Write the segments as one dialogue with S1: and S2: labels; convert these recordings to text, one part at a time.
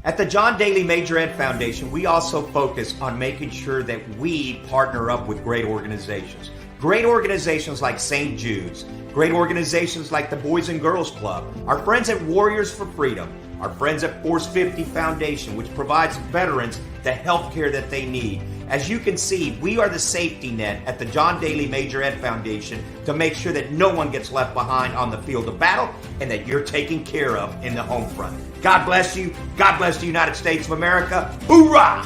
S1: At the John Daly Major Ed Foundation, we also focus on making sure that we partner up with great organizations. Great organizations like St. Jude's, great organizations like the Boys and Girls Club, our friends at Warriors for Freedom, our friends at Force 50 Foundation, which provides veterans the health care that they need. As you can see, we are the safety net at the John Daly Major Ed Foundation to make sure that no one gets left behind on the field of battle and that you're taken care of in the home front. God bless you. God bless the United States of America. Hoorah!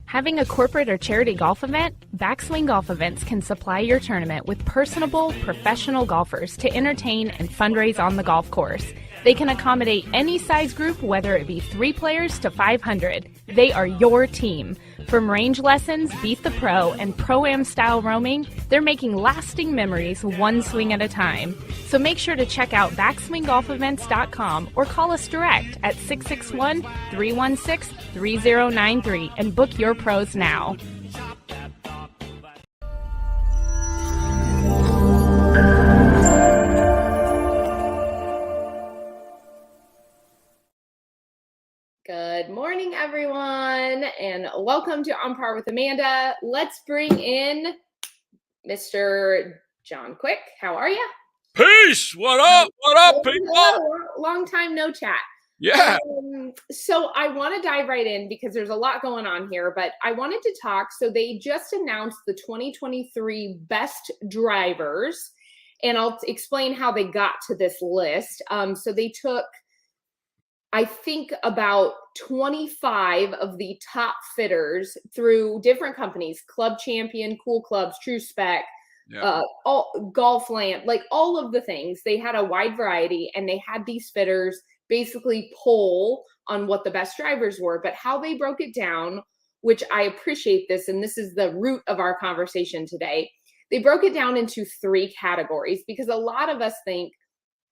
S2: Having a corporate or charity golf event? Backswing Golf Events can supply your tournament with personable, professional golfers to entertain and fundraise on the golf course. They can accommodate any size group, whether it be 3 players to 500. They are your team. From range lessons, Beat the Pro, and Pro-Am style roaming, they're making lasting memories one swing at a time. So make sure to check out backswinggolfevents.com or call us direct at 661-316-3093 and book your pros now.
S3: Good morning, everyone, and welcome to On Par with Amanda. Let's bring in Mr. John Quick. How are you?
S4: Peace. What up? What up, people?
S3: Hello. Long time no chat.
S4: Yeah.
S3: So I want to dive right in because there's a lot going on here, but I wanted to talk. So they just announced the 2023 best drivers, and I'll explain how they got to this list. So they took, I think, about 25 of the top fitters through different companies: Club Champion, Cool Clubs, True Spec, all Golfland, like all of the things. They had a wide variety, and they had these fitters basically poll on what the best drivers were. But how they broke it down, which I appreciate this, and this is the root of our conversation today, they broke it down into 3 categories, because a lot of us think,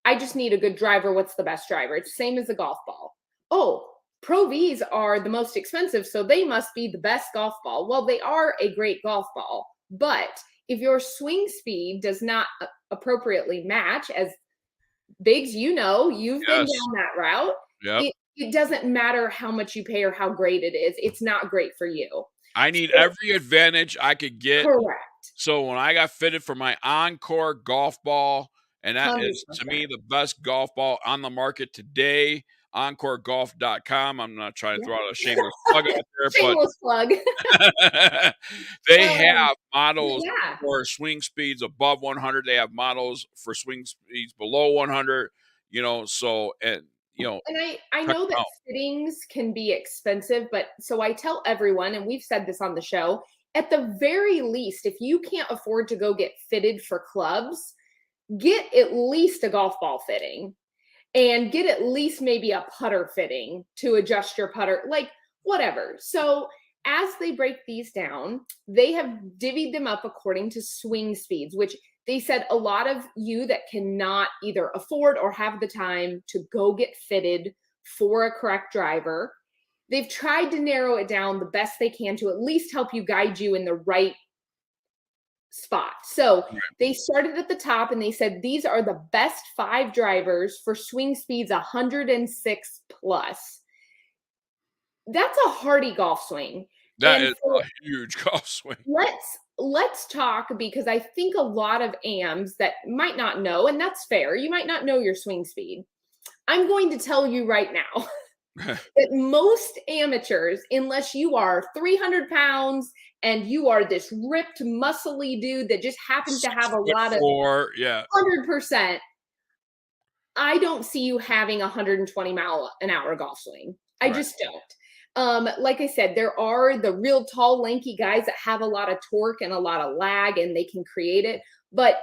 S3: I just need a good driver. What's the best driver? It's the same as a golf ball. Oh, Pro Vs are the most expensive, so they must be the best golf ball. Well, they are a great golf ball, but if your swing speed does not appropriately match, as Biggs, you've been down that route, it doesn't matter how much you pay or how great it is. It's not great for you.
S4: I need every advantage I could get.
S3: Correct.
S4: So when I got fitted for my Encore golf ball, and that
S3: 100%.
S4: is, to me, the best golf ball on the market today, EncoreGolf.com. I'm not trying to throw out a shameless plug out there,
S3: shameless plug.
S4: They have models for swing speeds above 100. They have models for swing speeds below 100. And I know that fittings can be expensive, but so I tell everyone, and we've said this on the show, at the very least, if you can't afford to go get fitted for clubs, get at least a golf ball fitting. And get at least maybe a putter fitting to adjust your putter, like whatever. So as they break these down, they have divvied them up according to swing speeds, which they said a lot of you that cannot either afford or have the time to go get fitted for a correct driver, they've tried to narrow it down the best they can to at least help you, guide you in the right spot. So they started at the top and they said these are the best 5 drivers for swing speeds 106 plus. That's a hardy golf swing. That is a huge golf swing.
S3: Let's talk, because I think a lot of AMs that might not know, and that's fair, you might not know your swing speed. I'm going to tell you right now that most amateurs, unless you are 300 pounds and you are this ripped, muscly dude that just happens to have a lot of 100%, I don't see you having a 120 mile an hour golf swing. I just don't. Like I said, there are the real tall, lanky guys that have a lot of torque and a lot of lag, and they can create it. But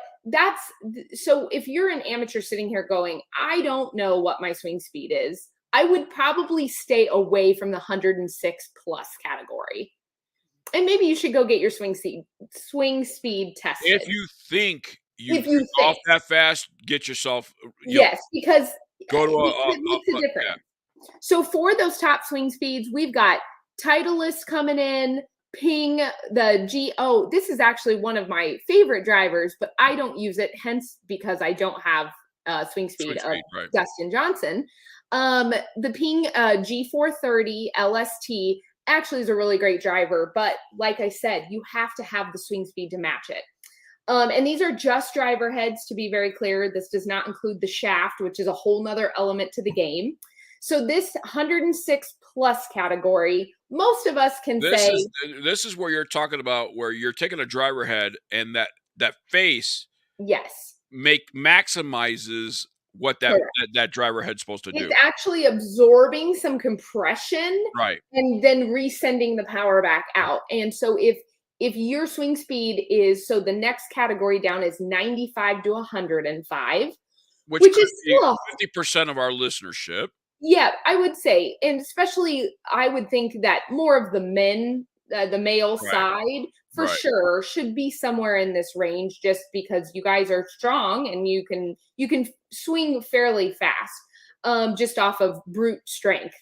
S3: so if you're an amateur sitting here going, I don't know what my swing speed is, I would probably stay away from the 106 plus category. And maybe you should go get your swing speed tested.
S4: If you think you golf that fast, get yourself,
S3: yes, because
S4: go to
S3: it makes a difference. Yeah. So for those top swing speeds, we've got Titleist coming in, Ping, the GO. This is actually one of my favorite drivers, but I don't use it, hence because I don't have swing speed of right. Dustin Johnson. The Ping G430 LST actually is a really great driver, but like I said, you have to have the swing speed to match it. And these are just driver heads, to be very clear. This does not include the shaft, which is a whole nother element to the game. So this 106 plus category, most of us can say
S4: this is where you're talking about where you're taking a driver head and that face
S3: yes
S4: maximizes what that driver head's supposed to do.
S3: It's actually absorbing some compression,
S4: right,
S3: and then resending the power back out. And so if your swing speed is, so the next category down is 95 to 105, which is still
S4: 50% of our listenership.
S3: Yeah, I would say, and especially I would think that more of the men, the male side, for sure, should be somewhere in this range, just because you guys are strong and you can swing fairly fast, just off of brute strength.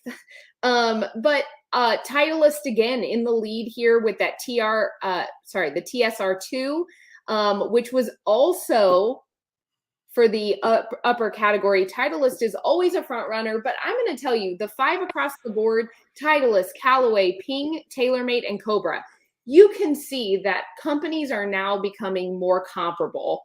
S3: But Titleist again in the lead here with that the TSR2, which was also for the upper category. Titleist is always a front runner, but I'm going to tell you the 5 across the board: Titleist, Callaway, Ping, TaylorMade, and Cobra. You can see that companies are now becoming more comparable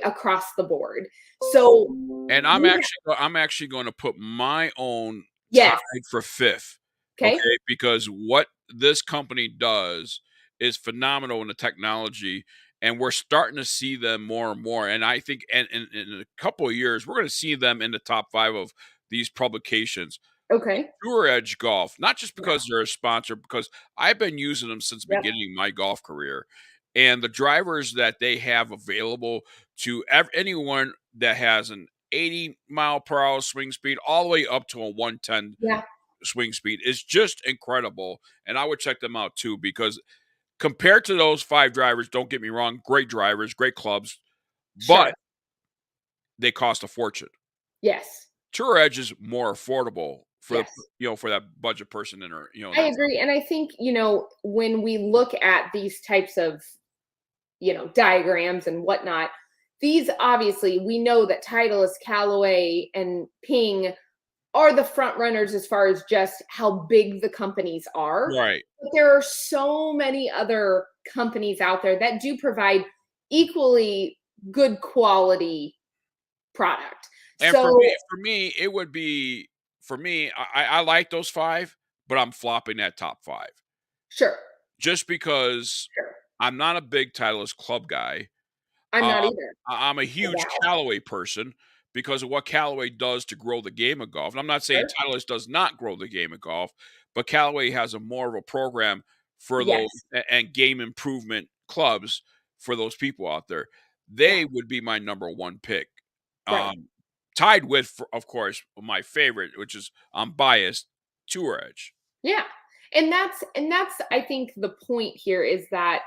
S3: across the board. So,
S4: and I'm actually going to put my own tied for 5th. Okay, because what this company does is phenomenal in the technology. And we're starting to see them more and more. And I think in a couple of years, we're going to see them in the top 5 of these publications.
S3: Okay.
S4: Tour Edge Golf, not just because they're a sponsor, because I've been using them since the beginning of my golf career. And the drivers that they have available to anyone that has an 80-mile-per-hour swing speed all the way up to a 110 swing speed is just incredible. And I would check them out too, because compared to those 5 drivers, don't get me wrong, great drivers, great clubs, but they cost a fortune.
S3: Yes.
S4: Tour Edge is more affordable for for that budget person in her.
S3: I agree, and I think when we look at these types of diagrams and whatnot, these obviously we know that Titleist, Callaway, and Ping are the front runners as far as just how big the companies are.
S4: Right.
S3: But there are so many other companies out there that do provide equally good quality product.
S4: And so, for me, it would be, I like those 5, but I'm flopping that top 5.
S3: Sure.
S4: Just because I'm not a big Titleist club guy.
S3: I'm not either.
S4: I'm a huge Callaway person, because of what Callaway does to grow the game of golf. And I'm not saying Titleist does not grow the game of golf, but Callaway has more of a program for those and game improvement clubs for those people out there. They would be my number 1 pick. Tied with, of course, my favorite, which is, I'm biased, Tour Edge.
S3: Yeah. And that's I think the point here is that,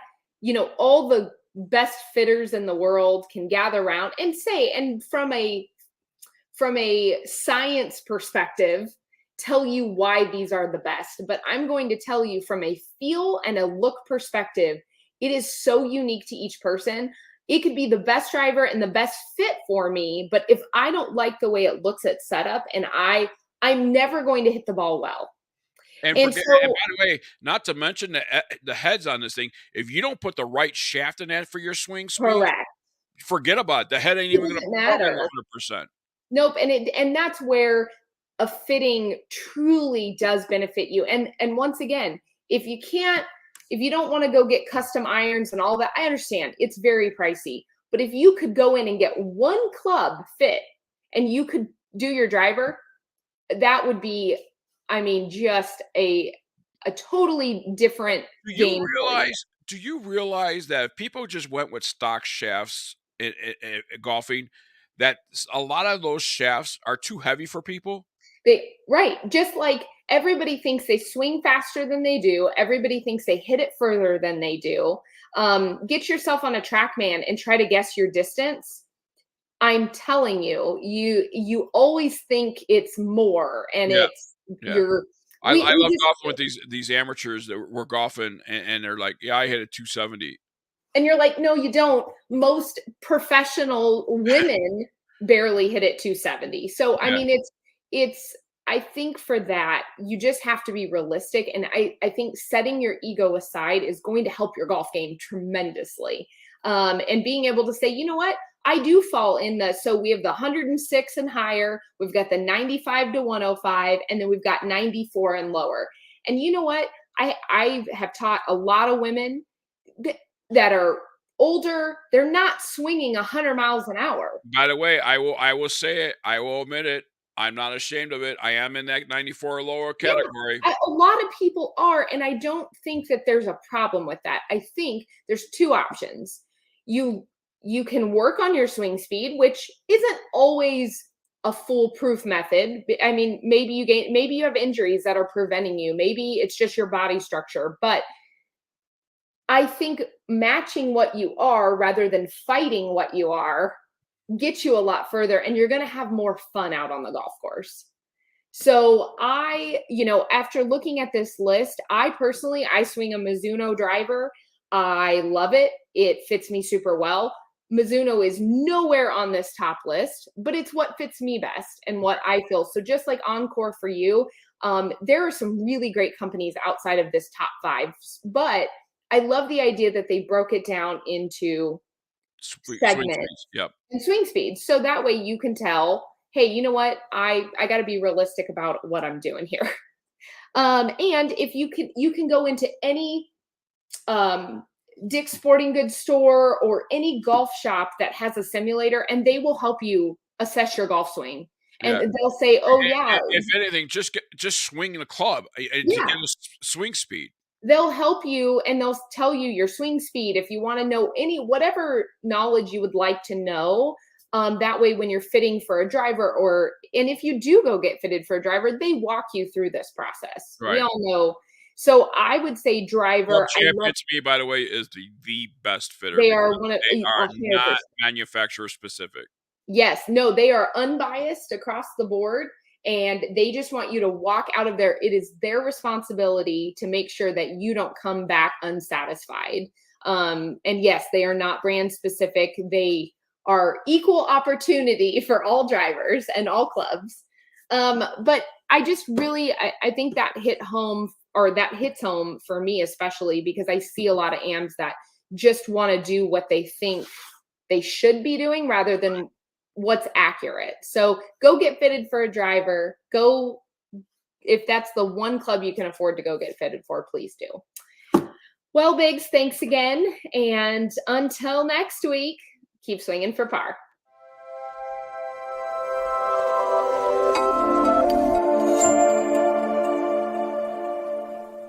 S3: all the best fitters in the world can gather around and say, and from a science perspective, tell you why these are the best. But I'm going to tell you from a feel and a look perspective, it is so unique to each person. It could be the best driver and the best fit for me, but if I don't like the way it looks at setup, and I'm never going to hit the ball well.
S4: And by the way, not to mention the heads on this thing, if you don't put the right shaft in that for your swing speed, forget about it. The head ain't even going to matter 100%.
S3: Nope, and that's where a fitting truly does benefit you. And once again, if you don't want to go get custom irons and all that, I understand it's very pricey. But if you could go in and get one club fit and you could do your driver, that would be, just a totally different game.
S4: Do you realize that if people just went with stock shafts in golfing, that a lot of those shafts are too heavy for people?
S3: Just like everybody thinks they swing faster than they do. Everybody thinks they hit it further than they do. Get yourself on a TrackMan and try to guess your distance. I'm telling you, you always think it's more, and it's you're.
S4: I love golfing with these amateurs that we're golfing, and they're like, "Yeah, I hit a 270."
S3: And you're like, no, you don't. Most professional women barely hit it 270. So, I mean, I think for that, you just have to be realistic. And I think setting your ego aside is going to help your golf game tremendously. And being able to say, you know what? I do fall in so we have the 106 and higher, we've got the 95 to 105, and then we've got 94 and lower. And you know what? I have taught a lot of women that are older, they're not swinging 100 miles an hour.
S4: By the way, I will say it. I will admit it. I'm not ashamed of it. I am in that 94 or lower category.
S3: A lot of people are, and I don't think that there's a problem with that. I think there's two options. You can work on your swing speed, which isn't always a foolproof method. I mean, maybe you have injuries that are preventing you. Maybe it's just your body structure, but I think matching what you are rather than fighting what you are gets you a lot further, and you're going to have more fun out on the golf course. So after looking at this list, I swing a Mizuno driver. I love it. It fits me super well. Mizuno is nowhere on this top list, but it's what fits me best and what I feel. So just like Encore for you, there are some really great companies outside of this top 5, but I love the idea that they broke it down into segments and swing speeds. So that way you can tell, hey, you know what? I got to be realistic about what I'm doing here. And if you can go into any Dick's Sporting Goods store or any golf shop that has a simulator, and they will help you assess your golf swing. And they'll say, "Oh,
S4: if anything, just swing the club to get a swing speed."
S3: They'll help you, and they'll tell you your swing speed if you want to know whatever knowledge you would like to know. That way, when you're fitting for a driver, and if you do go get fitted for a driver, they walk you through this process. Right. We all know. So I would say driver.
S4: Champion to me, by the way, is the best fitter.
S3: They are
S4: not manufacturer specific.
S3: Yes, no, they are unbiased across the board, and they just want you to walk out of there. It is their responsibility to make sure that you don't come back unsatisfied. And yes, they are not brand specific. They are equal opportunity for all drivers and all clubs. But I just really, I think that hits home for me, especially because I see a lot of AMs that just want to do what they think they should be doing rather than what's accurate. So go get fitted for a driver. If that's the one club you can afford to go get fitted for, please do. Well, Biggs, thanks again. And until next week, keep swinging for par.